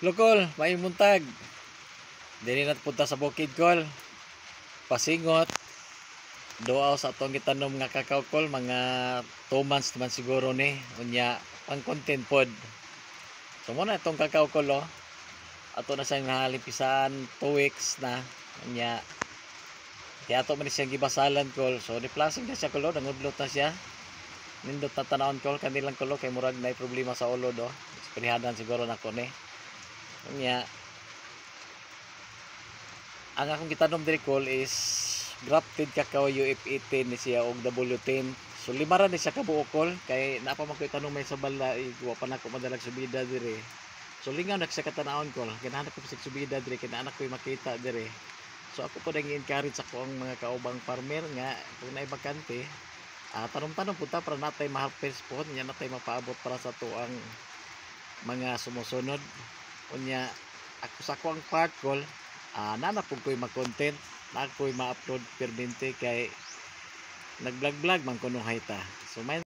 Lokol, may muntag. Dili na punta sa bukid kol. Pasingot. Doaw sa atong gitanom nga kakao kol, mga 2 months naman siguro ni. Unya, pang content pod. So muna itong kakao kol oh. Ato na siyang nahalimpisan 2 weeks na. Unya, kaya ato man siyang gibasalan kol. So replasing na siya kol, nangudlot na siya. Nindot na tanawon kol, kanilang kol kay murag na problema sa ulo do. Espirihadan siguro na ko ni. Unya, ang akong gitanom diri kol is grafted cacao UF18 ni siya og W10. So lima ra ni siya ka buok kol kay napa man koy tanong may sabal na wa pa nako madalag subida diri. So lingaw na siya katanawon kol. Ganahanap ko sa subida diri kay anak ko makita diri. So ako po nang encourage ako ang mga kaubang farmer nga kung naay bakante, tanong-tanong punta para natay ma-harvest po nya natay mapaabot para sa tuang mga sumusunod. Unya ako sa akong part kol, nanapog ko'y mag-content, na ako'y ma-upload permanente kay nag-vlog-vlog man kuno hayta. So may